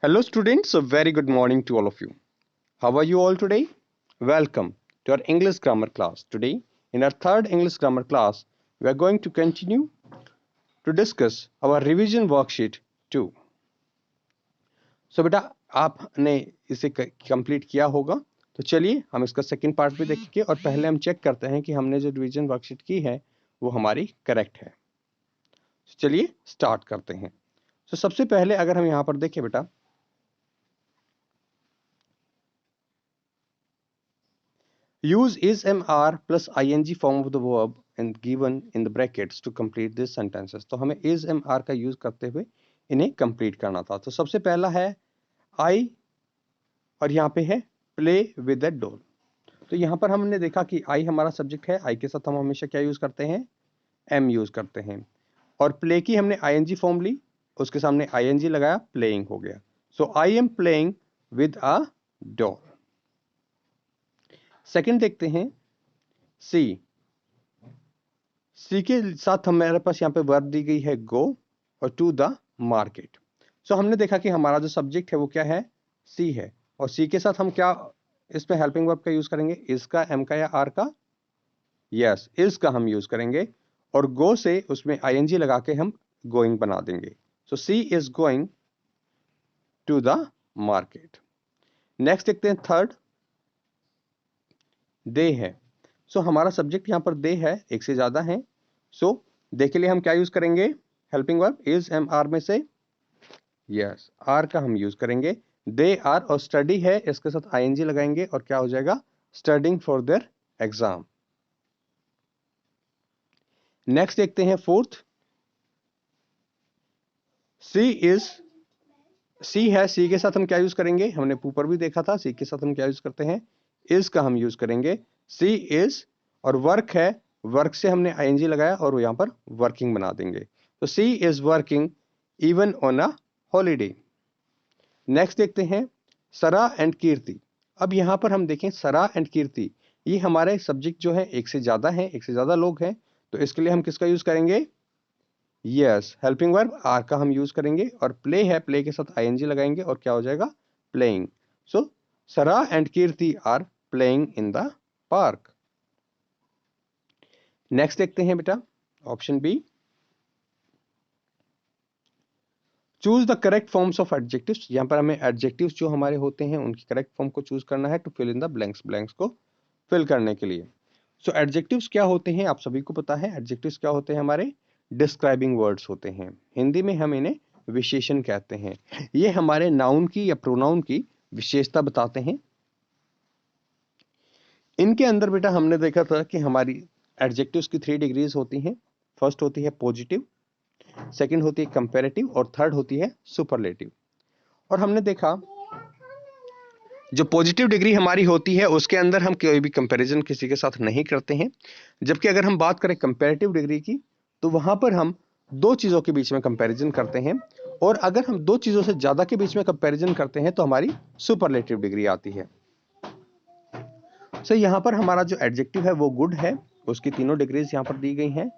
Hello students, a very good morning to all of you. How are you all today? Welcome to our English grammar class. Today, in our third English grammar class, we are going to continue to discuss our revision worksheet 2. So बेटा आपने इसे complete किया होगा, तो चलिए हम इसका second part भी देखेंगे और पहले हम चेक करते हैं कि हमने जो रिविजन वर्कशीट की है वो हमारी करेक्ट है। चलिए स्टार्ट करते हैं। तो सबसे पहले अगर हम यहाँ पर देखें बेटा, use is mr plus ing form of the verb and given in the brackets to complete these sentences। तो हमें is mr का यूज करते हुए इन्हें कंप्लीट करना था। तो सबसे पहला है I और यहाँ पे है play with a doll। तो यहाँ पर हमने देखा कि I हमारा सब्जेक्ट है, I के साथ हम हमेशा क्या यूज करते हैं, m यूज करते हैं। और play की हमने ing फॉर्म ली, उसके सामने ing लगाया, playing हो गया। सो I am playing with a doll। Second देखते हैं सी। सी के साथ हमारे पास यहाँ पे वर्ब दी गई है गो और टू द मार्केट। सो हमने देखा कि हमारा जो सब्जेक्ट है वो क्या है, सी है। और सी के साथ हम क्या इसमें हेल्पिंग वर्ब का यूज करेंगे, इज का, एम का या आर का, यस इज का हम यूज करेंगे। और गो से उसमें आईएनजी लगा के हम गोइंग बना देंगे। So she is going to the market. Next देखते हैं थर्ड, दे है। सो हमारा सब्जेक्ट यहाँ पर दे है, एक से ज्यादा है। सो दे के लिए हम क्या यूज करेंगे, helping verb is am are में से यस आर का हम यूज करेंगे। दे आर और स्टडी है, इसके साथ आईएनजी लगाएंगे और क्या हो जाएगा, studying for their exam. Next देखते हैं फोर्थ, सी इज। सी है, सी के साथ हम क्या यूज करेंगे, हमने ऊपर भी देखा था, सी के साथ हम क्या यूज करते हैं, इज का हम यूज करेंगे। सी इज और वर्क है, वर्क से हमने आईएनजी लगाया और यहां पर वर्किंग बना देंगे। तो she is working even on a holiday. Next देखते हैं सरा एंड कीर्ति। अब यहां पर हम देखें सरा एंड कीर्ति, ये हमारे सब्जेक्ट जो है एक से ज्यादा है, एक से ज्यादा लोग हैं। तो इसके लिए हम किसका यूज करेंगे, यस हेल्पिंग वर्ब आर का हम यूज करेंगे। और प्ले है, प्ले के साथ आईएनजी लगाएंगे और क्या हो जाएगा, playing. So Sara and Kirti are playing in the park. Next देखते हैं बेटा option B, choose the correct forms of adjectives. यहां पर हमें एडजेक्टिव्स जो हमारे होते हैं उनकी करेक्ट फॉर्म को चूज करना है to fill in the blanks, blanks को फिल करने के लिए। सो एडजेक्टिव्स क्या होते हैं, आप सभी को पता है एडजेक्टिव्स क्या होते हैं, हमारे डिस्क्राइबिंग वर्ड्स होते हैं। हिंदी में हम इन्हें विशेषण कहते हैं। ये हमारे नाउन की या प्रोनाउन की विशेषता बताते हैं। इनके अंदर बेटा हमने देखा था कि हमारी एडजेक्टिव्स की 3 डिग्रीज होती हैं। फर्स्ट होती है पॉजिटिव, सेकंड होती है कंपैरेटिव और थर्ड होती है सुपरलेटिव। और हमने देखा जो पॉजिटिव डिग्री हमारी होती है उसके अंदर हम कोई भी कंपैरिजन किसी के साथ नहीं करते हैं। जबकि अगर हम बात करें कंपैरेटिव डिग्री की, तो वहां पर हम दो चीजों के बीच में कंपैरिजन करते हैं। और अगर हम दो चीजों से ज्यादा के बीच में कंपैरिजन करते हैं तो हमारी सुपरलेटिव डिग्री आती है। सो यहाँ पर हमारा जो एडजेक्टिव है वो गुड है, उसकी तीनों डिग्रीज यहाँ पर दी गई हैं।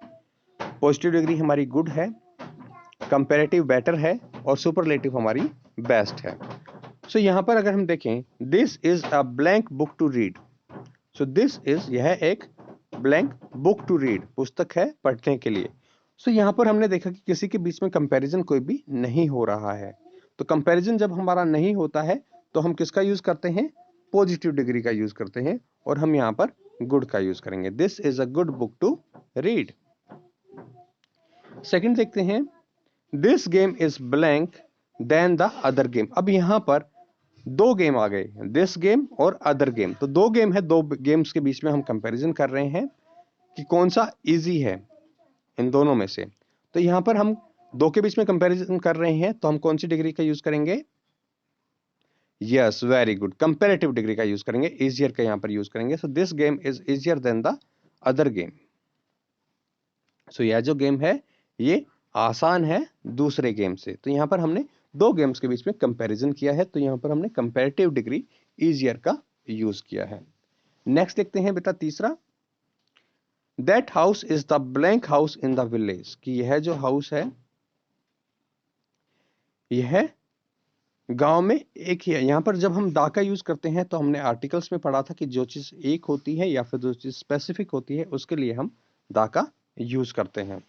पॉजिटिव डिग्री हमारी गुड है, कंपैरेटिव बेटर है और सुपरलेटिव हमारी बेस्ट है। सो यहाँ पर अगर हम देखें, this is a blank book to read. So this is, यह एक ब्लैंक बुक टू रीड, पुस्तक है पढ़ने के लिए। सो यहाँ पर हमने देखा कि किसी के बीच में कंपैरिजन कोई भी नहीं हो रहा है। तो कंपैरिजन जब हमारा नहीं होता है तो हम किसका यूज करते हैं, पॉजिटिव डिग्री का यूज करते हैं और हम यहाँ पर गुड का यूज करेंगे। This is a good book to read. Second देखते हैं, this game is blank than the other game. अब यहां पर दो गेम आ गए, दिस गेम और अदर गेम। तो दो गेम है, दो गेम्स के बीच में हम कंपैरिजन कर रहे हैं कि कौन सा इजी है इन दोनों में से। तो यहां पर हम दो के बीच में कंपैरिजन कर रहे हैं तो हम कौन सी डिग्री का यूज करेंगे, yes very good, comparative degree का यूज करेंगे, इजियर का यहां पर यूज करेंगे। So this game is easier than the other game. So यह जो गेम है ये आसान है दूसरे गेम से। तो यहां पर हमने दो गेम्स के बीच में कंपैरिजन किया है, तो यहां पर हमने कंपैरेटिव डिग्री इजियर का यूज किया है। नेक्स्ट देखते हैं बेटा तीसरा, that house is the blank house in the village. कि यह जो हाउस है यह गांव में एक ही है। यहाँ पर जब हम दा का यूज करते हैं तो हमने आर्टिकल्स में पढ़ा था कि जो चीज एक होती है या फिर जो चीज स्पेसिफिक होती है उसके लिए हम दा का यूज करते हैं।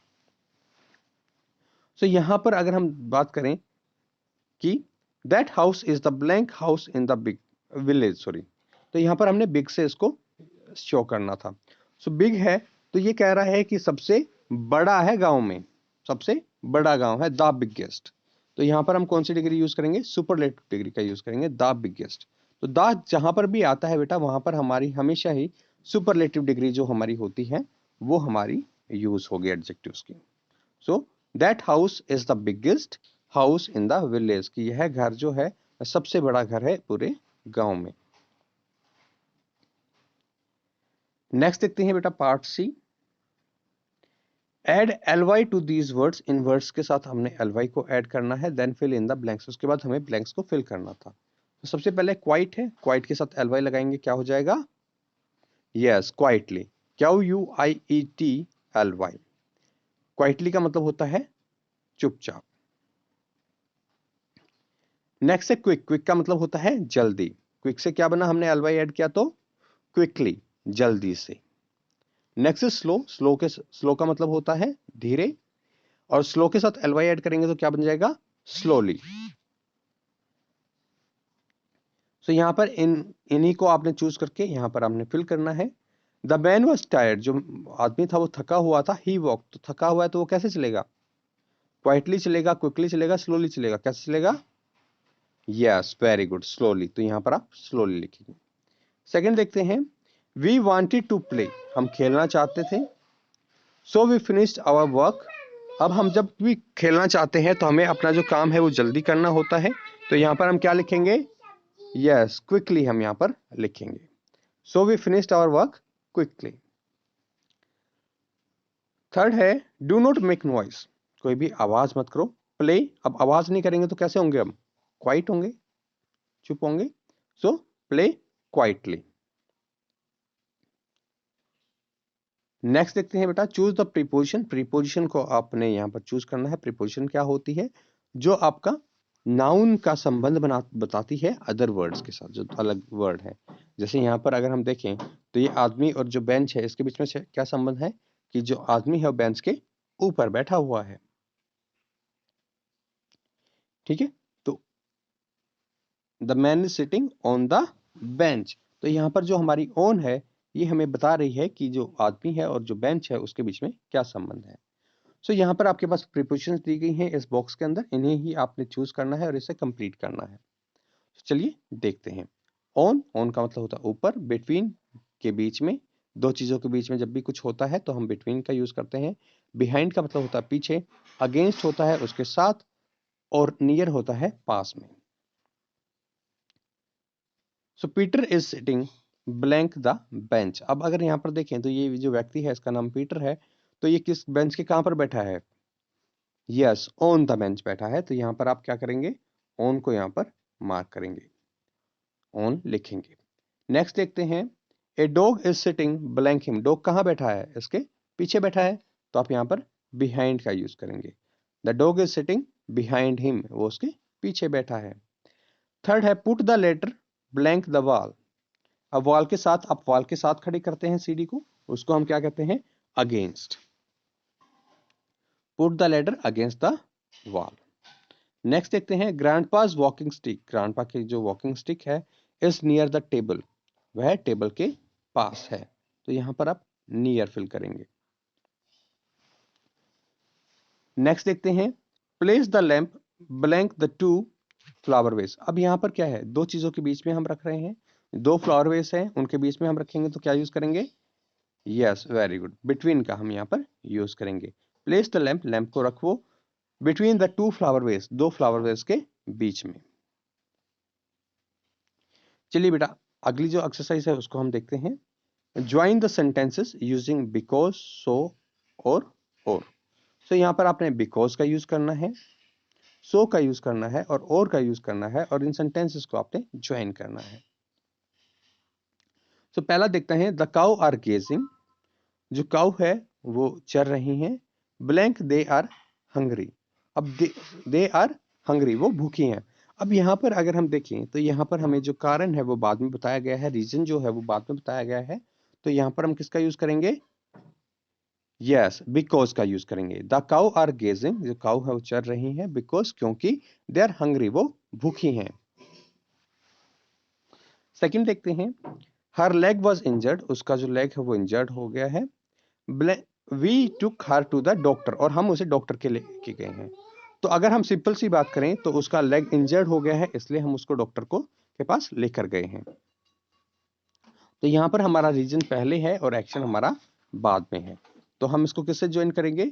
सो यहाँ पर अगर हम बात करें कि that house is the blank house in the big village, sorry, तो यहाँ पर हमने बिग से इसको शो करना था। सो बिग है तो ये कह रहा है कि सबसे बड़ा है गांव में, सबसे बड़ा गांव है, द बिगेस्ट। तो यहाँ पर हम कौन सी डिग्री यूज करेंगे? सुपरलेटिव डिग्री का यूज करेंगे, द बिगेस्ट। तो द जहां पर भी आता है बेटा वहां पर हमारी हमेशा ही सुपरलेटिव डिग्री जो हमारी होती है वो हमारी यूज होगी एडजेक्टिव्स की। So that house is the biggest house in the village, कि यह घर जो है सबसे बड़ा घर है पूरे गांव में। नेक्स्ट देखते हैं बेटा part C. Add ly to these words, इन वर्ड्स के साथ हमने ly को ऐड करना है, then fill in the blanks, उसके बाद हमें ब्लैंक्स को फिल करना था। तो सबसे पहले क्वाइट है, क्वाइट के साथ ly लगाएंगे, क्या हो जाएगा? Yes, quietly, QUIETLY। क्वाइटली का मतलब होता है चुपचाप। नेक्स्ट है क्विक, क्विक का मतलब होता है जल्दी। क्विक से क्या बना? हमने ly ऐड किया तो क्विकली, जल्दी से। नेक्स्ट स्लो, स्लो का मतलब होता है धीरे, और स्लो के साथ ly ऐड करेंगे तो क्या बन जाएगा? स्लोली। सो यहाँ पर इन्हीं को आपने चूज करके यहाँ पर आपने फिल करना है। द मैन वॉज टायर्ड, जो आदमी था वो थका हुआ था। ही वॉक, तो थका हुआ है तो वो कैसे चलेगा? क्वाइटली चलेगा, क्विकली चलेगा, स्लोली चलेगा? कैसे चलेगा? Yes, very good, slowly. तो यहाँ पर आप स्लोली लिखेंगे। सेकंड देखते हैं, वी वांटेड टू प्ले, हम खेलना चाहते थे। So we finished our work, अब हम जब भी खेलना चाहते हैं तो हमें अपना जो काम है वो जल्दी करना होता है। तो यहाँ पर हम क्या लिखेंगे? यस, क्विकली हम यहाँ पर लिखेंगे। So we finished our work quickly. Third है, डू नॉट मेक नॉइस, कोई भी आवाज मत करो। प्ले, अब आवाज नहीं करेंगे तो कैसे होंगे? हम क्वाइट होंगे, चुप होंगे। So play quietly. नेक्स्ट देखते हैं बेटा, चूज द प्रीपोजिशन। प्रीपोजिशन को आपने यहाँ पर चूज करना है। प्रीपोजिशन क्या होती है? जो आपका नाउन का संबंध बताती है अदर वर्ड्स के साथ, जो अलग वर्ड है। जैसे यहाँ पर अगर हम देखें तो ये आदमी और जो बेंच है इसके बीच में क्या संबंध है? कि जो आदमी है वो बेंच के ऊपर बैठा हुआ है। ठीक है, तो the man is sitting on the bench. तो यहाँ पर जो हमारी ऑन है ये हमें बता रही है कि जो आदमी है और जो बेंच है उसके बीच में क्या संबंध है। सो यहाँ पर आपके पास प्रीपोजिशंस दी गई हैं इस बॉक्स के अंदर, इन्हें ही आपने चूज करना है और इसे कंप्लीट करना है। चलिए देखते हैं। ऑन, ऑन का मतलब होता है ऊपर, बिटवीन के बीच में, दो चीजों के बीच में जब भी कुछ होता है तो हम बिटवीन का यूज करते हैं। बिहाइंड का मतलब होता है पीछे, अगेंस्ट होता है उसके साथ, और नियर होता है पास में। So Peter is sitting blank the bench. अब अगर यहाँ पर देखें तो ये जो व्यक्ति है इसका नाम पीटर है, तो ये किस बेंच के कहां पर बैठा है? यस, ऑन द बेंच बैठा है। तो यहाँ पर आप क्या करेंगे? ऑन को यहाँ पर मार्क करेंगे, ऑन लिखेंगे। नेक्स्ट देखते हैं, a dog is sitting blank him. Dog कहाँ बैठा है? इसके पीछे बैठा है, तो आप यहाँ पर बिहाइंड का यूज करेंगे। The dog is sitting behind him, वो उसके पीछे बैठा है। थर्ड है, put the letter blank the wall. अब वॉल के साथ, आप वॉल के साथ खड़ी करते हैं सीढ़ी को, उसको हम क्या कहते हैं? Against. Put the letter against the wall. Next देखते हैं, ग्रैंडपास वॉकिंग स्टिक। ग्रैंडपा की जो वॉकिंग स्टिक है इज नियर द टेबल, वह टेबल के पास है। तो यहां पर आप नियर फिल करेंगे। नेक्स्ट देखते हैं, place the lamp blank the two flower vase. अब यहां पर क्या है? दो चीजों के बीच में हम रख रहे हैं, दो फ्लावर वेस है उनके बीच में हम रखेंगे तो क्या यूज करेंगे? यस, वेरी गुड, बिटवीन का हम यहाँ पर यूज करेंगे। प्लेस द लैंप, लैंप को रखो between the two flower vase, दो फ्लावर वेस के बीच में। चलिए बेटा, अगली जो एक्सरसाइज है उसको हम देखते हैं। Join the sentences using because, so और। सो यहाँ पर आपने बिकॉज का यूज करना है, सो का यूज करना है और का यूज करना है, और इन सेंटेंसेस को आपने ज्वाइन करना है। सो पहला देखते हैं, द काउ आर गेजिंग। जो काउ है वो चर रही हैं। Blank they are hungry. अब दे आर हंग्री, वो भूखी हैं। अब यहाँ पर अगर हम देखें तो यहाँ पर हमें जो कारण है वो बाद में बताया गया है, रीजन जो है वो बाद में बताया गया है। तो यहाँ पर हम किसका यूज करेंगे? यस, बिकॉज का यूज करेंगे। द काउ आर गेजिंग, जो काउ है वो चर रही है, बिकॉज क्योंकि दे आर हंग्री, वो भूखी हैं। सेकंड देखते हैं, हर लेग वॉज इंजर्ड, उसका जो लेग है वो इंजर्ड हो गया है। We took her to the doctor, और हम उसे डॉक्टर के लेके गए हैं। तो अगर हम सिंपल सी बात करें तो उसका लेग इंजर्ड हो गया है, इसलिए हम उसको डॉक्टर को के पास लेकर गए हैं। तो यहाँ पर हमारा रीजन पहले है और एक्शन हमारा बाद में है। तो हम इसको किससे ज्वाइन करेंगे?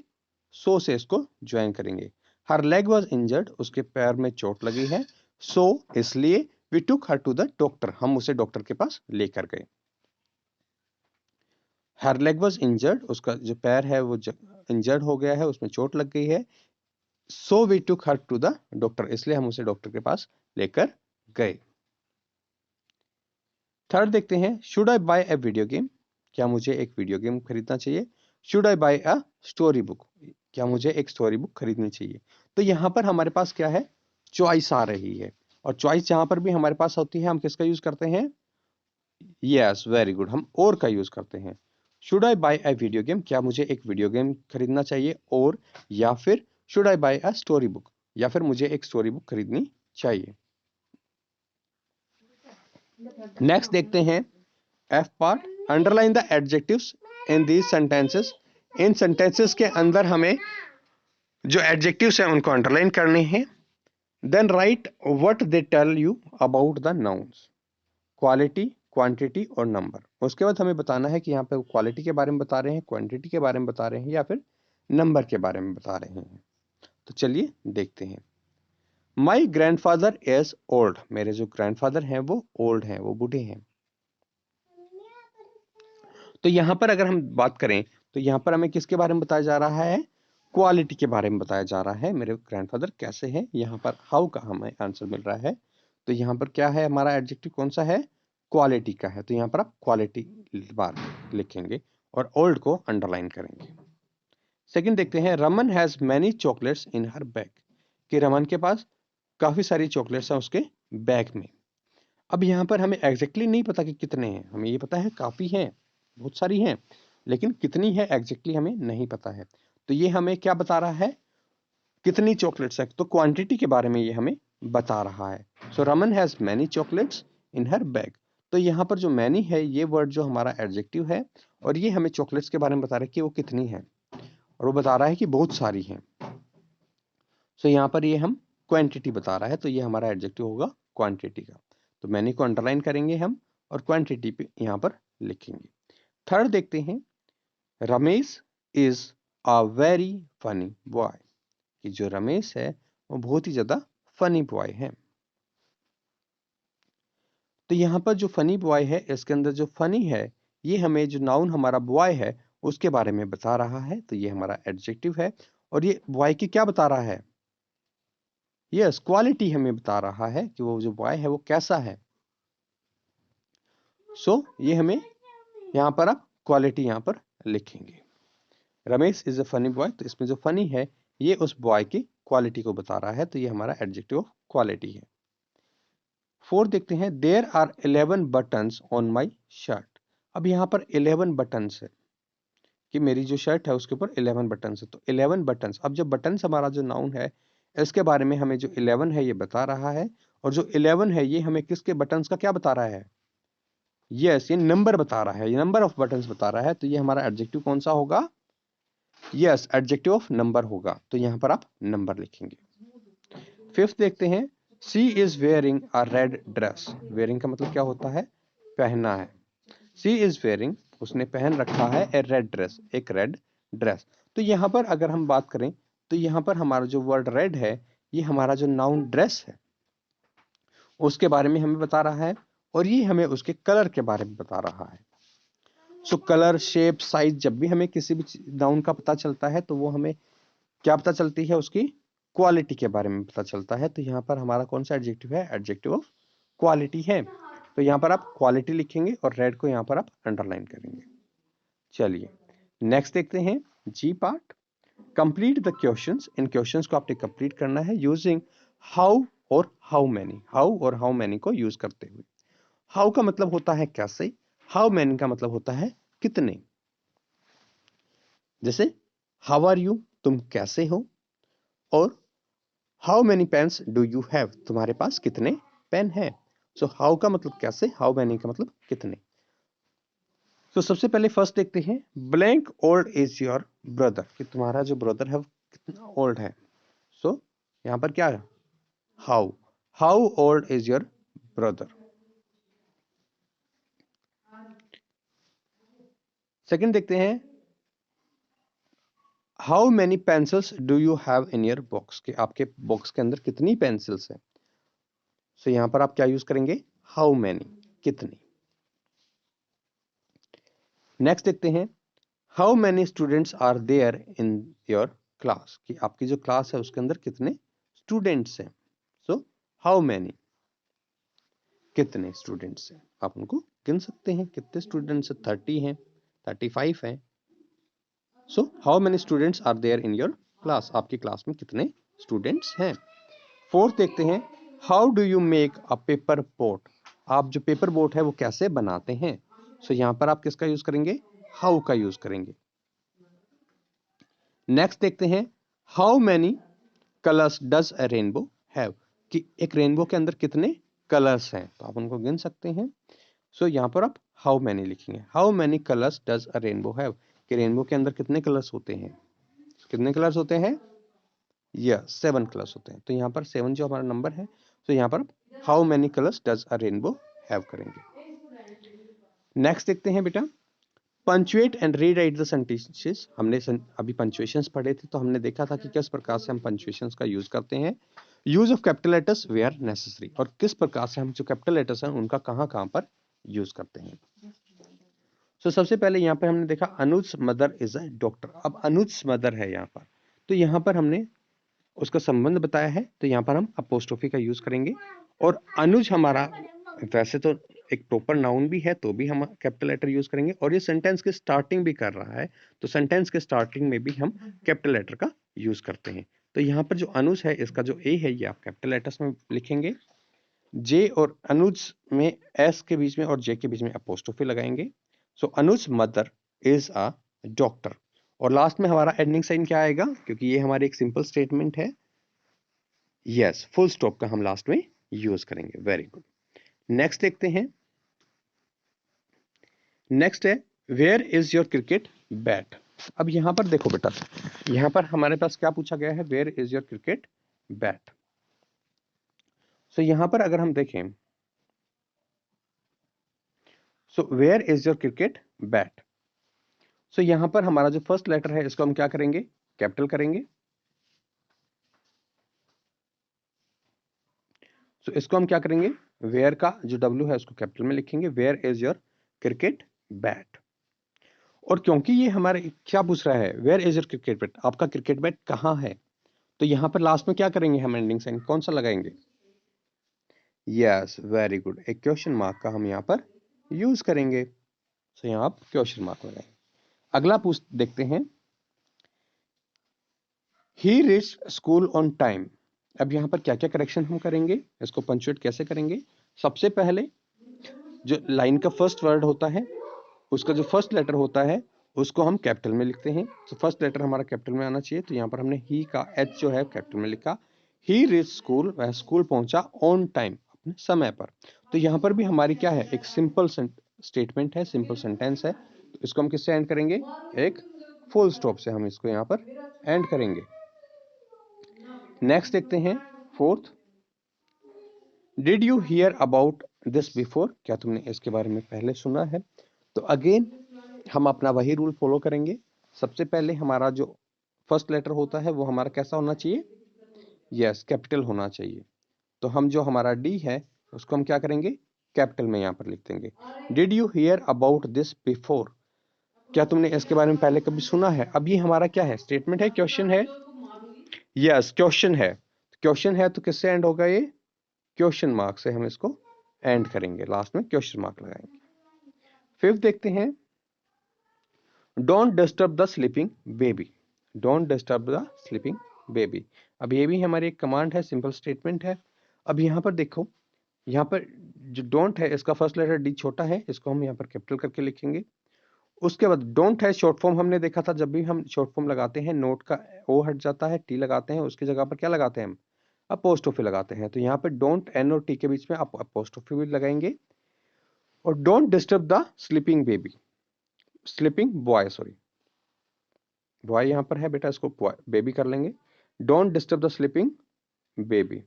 सो से इसको ज्वाइन करेंगे। हर लेग वॉज इंजर्ड, उसके पैर में चोट लगी है। सो इसलिए we took her to the doctor, हम उसे डॉक्टर के पास लेकर गए। हर लेग वॉज इंजर्ड, उसका जो पैर है वो इंजर्ड हो गया है, उसमें चोट लग गई है। So we took her to the doctor, इसलिए हम उसे डॉक्टर के पास लेकर गए। थर्ड देखते हैं, should I buy a video game, क्या मुझे एक वीडियो गेम खरीदना चाहिए? Should I buy a story book, क्या मुझे एक स्टोरी बुक खरीदनी चाहिए? तो यहाँ पर हमारे पास क्या है? चॉइस आ रही है, और चॉइस जहां पर भी हमारे पास होती है हम किसका यूज करते हैं? यस, वेरी गुड, हम और का यूज करते हैं। Should I buy a video game, क्या मुझे एक वीडियो गेम खरीदना चाहिए? और या फिर should I buy a story book, या फिर मुझे एक स्टोरी बुक खरीदनी चाहिए। नेक्स्ट देखते हैं F part, underline the adjectives in these sentences, in sentences के अंदर हमें जो एडजेक्टिव्स हैं उनको अंडरलाइन करने हैं। Then write what they tell you about the nouns, quality, quantity और नंबर। उसके बाद हमें बताना है कि यहाँ पे क्वालिटी के बारे में बता रहे हैं, क्वांटिटी के बारे में बता रहे हैं, या फिर नंबर के बारे में बता रहे हैं। तो चलिए देखते हैं। माई ग्रैंडफादर इज ओल्ड, मेरे जो ग्रैंडफादर हैं वो ओल्ड हैं, वो बूढ़े हैं। तो यहाँ पर अगर हम बात करें तो यहाँ पर हमें किसके बारे में बताया जा रहा है? क्वालिटी के बारे में बताया जा रहा है। मेरे ग्रैंडफादर कैसे हैं, यहाँ पर हाउ का हमें आंसर मिल रहा है। तो यहाँ पर क्या है, हमारा एडजेक्टिव कौन सा है? क्वालिटी का है। तो यहाँ पर आप क्वालिटी बार लिखेंगे और ओल्ड को अंडरलाइन करेंगे। सेकंड देखते हैं, Raman has many chocolates in her bag, कि रमन के पास काफी सारी चॉकलेट्स हैं उसके बैग में। अब यहाँ पर हमें एग्जैक्टली नहीं पता कि कितने हैं, हमें ये पता है काफी हैं, बहुत सारी हैं, लेकिन कितनी है एग्जैक्टली हमें नहीं पता है। तो ये हमें क्या बता रहा है? कितनी चॉकलेट्स है, तो क्वांटिटी के बारे में ये हमें बता रहा है। So Raman has many chocolates in her bag. तो यहाँ पर जो मैनी है ये वर्ड जो हमारा एडजेक्टिव है, और ये हमें चॉकलेट्स के बारे में बता रहा है कि वो कितनी है, और वो बता रहा है कि बहुत सारी हैं। सो यहाँ पर ये हम क्वांटिटी बता रहा है, तो ये हमारा एडजेक्टिव होगा क्वांटिटी का। तो मैनी को अंडरलाइन करेंगे हम और क्वांटिटी पे यहाँ पर लिखेंगे। थर्ड देखते हैं, Ramesh is a very funny boy, कि जो रमेश है वो बहुत ही ज्यादा फनी बॉय है। तो यहाँ पर जो फनी बॉय है, इसके अंदर जो फनी है ये हमें जो नाउन हमारा बॉय है उसके बारे में बता रहा है। तो ये हमारा एडजेक्टिव है, और ये बॉय की क्या बता रहा है? यस, क्वालिटी हमें बता रहा है कि वो जो बॉय है वो कैसा है। सो ये हमें यहाँ पर आप क्वालिटी यहाँ पर लिखेंगे। Ramesh is a funny boy, तो इसमें जो फनी है ये उस बॉय की क्वालिटी को बता रहा है, तो ये हमारा एडजेक्टिव ऑफ क्वालिटी है। फोर्थ देखते हैं, there are 11 buttons on my shirt. अब यहाँ पर 11 बटन्स है, कि मेरी जो शर्ट है उसके ऊपर 11 बटन्स है। तो 11 बटन्स, अब जो बटन्स हमारा जो नाउन है इसके बारे में हमें जो 11 है ये बता रहा है, और जो 11 है ये हमें किसके बटन्स का क्या बता रहा है? यस, ये नंबर बता रहा है, ये नंबर ऑफ बटन्स बता रहा है। तो ये हमारा एडजेक्टिव कौन सा होगा? यस, एडजेक्टिव ऑफ नंबर होगा। तो यहाँ पर आप नंबर लिखेंगे। फिफ्थ देखते हैं, she is wearing a red dress. Wearing का मतलब क्या होता है? पहनना है। शी इज वेयरिंग, उसने पहन रखा है, ए रेड ड्रेस, एक रेड ड्रेस। तो यहाँ पर अगर हम बात करें तो यहाँ पर हमारा जो वर्ड रेड है ये हमारा जो नाउन ड्रेस है उसके बारे में हमें बता रहा है, और ये हमें उसके कलर के बारे में बता रहा है। सो कलर, शेप, साइज, जब भी हमें किसी भी नाउन का पता चलता है तो वो हमें क्या पता चलती है? उसकी क्वालिटी के बारे में पता चलता है। तो यहाँ पर हमारा कौन सा एडजेक्टिव है? एडजेक्टिव ऑफ क्वालिटी है। तो यहाँ पर आप क्वालिटी लिखेंगे और रेड को यहाँ पर आप अंडरलाइन करेंगे। चलिए नेक्स्ट देखते हैं, G part, complete the questions. इन क्वेश्चंस को आपने कंप्लीट करना है यूजिंग हाउ और हाउ मैनी, हाउ और हाउ मैनी को यूज करते हुए। हाउ का मतलब होता है कैसे, हाउ मैनी का मतलब होता है कितने। जैसे हाउ आर यू, तुम कैसे हो, और how many pens do you have, तुम्हारे पास कितने पेन है। सो हाउ का मतलब कैसे, हाउ मैनी का मतलब कितने। तो सबसे पहले फर्स्ट देखते हैं, blank old is your brother, कि तुम्हारा जो ब्रदर है वो कितना ओल्ड है। सो यहां पर क्या है, how, how old is your brother. Second देखते हैं, how many pencils do you have in your box, कि आपके बॉक्स के अंदर कितनी पेंसिल्स हैं। सो यहां पर आप क्या यूज करेंगे, हाउ मैनी, कितनी। नेक्स्ट देखते हैं, how many students are there in your class, कि आपकी जो क्लास है उसके अंदर कितने स्टूडेंट्स हैं। सो हाउ मैनी, कितने स्टूडेंट्स हैं, आप उनको गिन सकते हैं, कितने स्टूडेंट्स हैं, 30 हैं, 35 हैं। So how many students are there in your class, आपकी क्लास में कितने स्टूडेंट्स हैं। फोर्थ देखते हैं, how do you make a paper boat, आप जो पेपर बोट है वो कैसे बनाते हैं। सो यहां पर आप किसका यूज करेंगे, हाउ का यूज करेंगे। नेक्स्ट देखते हैं, how many colours does a rainbow have, कि एक रेनबो के अंदर कितने कलर्स हैं, तो आप उनको गिन सकते हैं। सो यहां पर आप हाउ मैनी लिखेंगे, how many colours does a rainbow have, कि रेनबो के अंदर कितने कलर्स होते हैं, कितने कलर्स होते हैं, यस 7 कलर्स होते हैं। तो यहाँ पर 7 जो हमारा नंबर है, तो यहाँ पर how many colours does a rainbow have करेंगे। नेक्स्ट देखते हैं बेटा, punctuate and rewrite the sentences. हमने अभी पंचुएशंस पढ़े थे, तो हमने देखा था कि किस प्रकार से हम पंचुएशंस का यूज करते हैं। Use of capital letters where necessary, और किस प्रकार से हम जो कैपिटल लेटर्स हैं उनका कहाँ कहाँ पर यूज करते हैं। सबसे पहले यहाँ पे हमने देखा अनुज मदर इज अ डॉक्टर। अब अनुज मदर है यहाँ पर, तो यहाँ पर हमने उसका संबंध बताया है, तो यहाँ पर हम अपोस्ट्रोफी का यूज करेंगे। और अनुज हमारा वैसे तो एक प्रॉपर नाउन भी है, तो भी हम कैपिटल लेटर यूज करेंगे, और ये सेंटेंस के स्टार्टिंग भी कर रहा है, तो सेंटेंस के स्टार्टिंग में भी हम कैपिटल लेटर का यूज करते हैं। तो यहाँ पर जो अनुज है, इसका जो ए है ये आप कैपिटल लेटर्स में लिखेंगे, जे और अनुज में एस के बीच में और जे के बीच में अपोस्ट्रोफी लगाएंगे। सो अनुज मदर इज अ डॉक्टर, और लास्ट में हमारा एंडिंग साइन क्या आएगा, क्योंकि ये हमारी एक सिंपल स्टेटमेंट है, यस फुल स्टॉप का हम लास्ट में यूज करेंगे। Very good. नेक्स्ट देखते हैं, नेक्स्ट है where is your cricket bat. अब यहां पर देखो बेटा, यहां पर हमारे पास क्या पूछा गया है, where is your cricket bat. So यहां पर अगर हम देखें, so where is your cricket bat, so यहां पर हमारा जो फर्स्ट लेटर है इसको हम क्या करेंगे, कैपिटल करेंगे। सो इसको हम क्या करेंगे, वेयर का जो डब्ल्यू है उसको कैपिटल में लिखेंगे, where is your cricket bat. और क्योंकि ये हमारे क्या पूछ रहा है, where is your cricket bat, आपका क्रिकेट बैट कहाँ है, तो यहां पर लास्ट में क्या करेंगे, हम एंडिंग साइन कौन सा लगाएंगे, यस वेरी गुड, एक क्वेश्चन मार्क का हम यहाँ पर यूज करेंगे। सो यहाँ आप क्वेश्चन मार्क लगाएंगे। अगला पूछ देखते हैं, ही रीच्ड स्कूल ऑन टाइम। अब यहाँ पर क्या क्या करेक्शन हम करेंगे, इसको पंचुएट कैसे करेंगे। सबसे पहले जो लाइन का फर्स्ट वर्ड होता है, उसका जो फर्स्ट लेटर होता है उसको हम कैपिटल में लिखते हैं। तो फर्स्ट लेटर हमारा कैपिटल में आना चाहिए, तो यहाँ पर हमने ही का एच जो है कैपिटल में लिखा। ही रीच स्कूल, वह स्कूल पहुंचा ऑन टाइम, अपने समय पर। तो यहाँ पर भी हमारी क्या है, एक सिंपल स्टेटमेंट है, सिंपल सेंटेंस है, तो इसको हम किससे एंड करेंगे, एक फुल स्टॉप से हम इसको यहाँ पर एंड करेंगे। नेक्स्ट देखते हैं fourth, did you here about this before, क्या तुमने इसके बारे में पहले सुना है। तो अगेन हम अपना वही रूल फॉलो करेंगे। सबसे पहले हमारा जो फर्स्ट लेटर होता है वो हमारा कैसा होना चाहिए, यस कैपिटल होना चाहिए। तो हम जो हमारा डी है उसको हम क्या करेंगे, कैपिटल में यहाँ पर लिख देंगे। Did you here about this before, क्या तुमने इसके बारे में पहले कभी सुना है। अब ये हमारा क्या है, स्टेटमेंट है, क्वेश्चन है, यस क्वेश्चन है। क्वेश्चन है तो किससे एंड होगा ये, क्वेश्चन मार्क से हम इसको एंड करेंगे, लास्ट में क्वेश्चन मार्क लगाएंगे। फिफ्थ देखते हैं, don't disturb the sleeping baby, don't disturb the sleeping baby. अब ये भी हमारी एक कमांड है, सिंपल स्टेटमेंट है। अब यहाँ पर देखो, यहाँ पर जो डोंट है इसका फर्स्ट लेटर डी छोटा है, इसको हम यहाँ पर कैपिटल करके लिखेंगे। उसके बाद डोंट है शॉर्ट फॉर्म हमने देखा था, जब भी हम शॉर्ट फॉर्म लगाते हैं नोट का ओ हट जाता है, टी लगाते हैं, उसकी जगह पर क्या लगाते हैं हम, अपोस्ट्रोफी लगाते हैं। तो यहाँ पे डोंट एन और टी के बीच में आप अपोस्ट्रोफी भी लगाएंगे। और don't disturb the sleeping baby, sleeping boy, sorry boy यहाँ पर है बेटा, इसको बेबी कर लेंगे। Don't disturb the sleeping baby.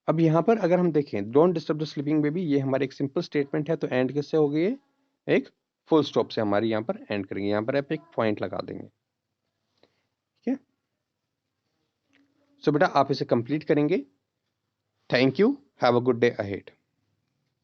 अब यहाँ पर अगर हम देखें don't disturb the sleeping baby, ये हमारी एक सिंपल स्टेटमेंट है, तो एंड किससे हो गई है, एक फुल स्टॉप से हमारी यहाँ पर एंड करेंगे, यहाँ पर आप एक पॉइंट लगा देंगे। ठीक है, सो बेटा आप इसे कंप्लीट करेंगे। Thank you, have a good day ahead.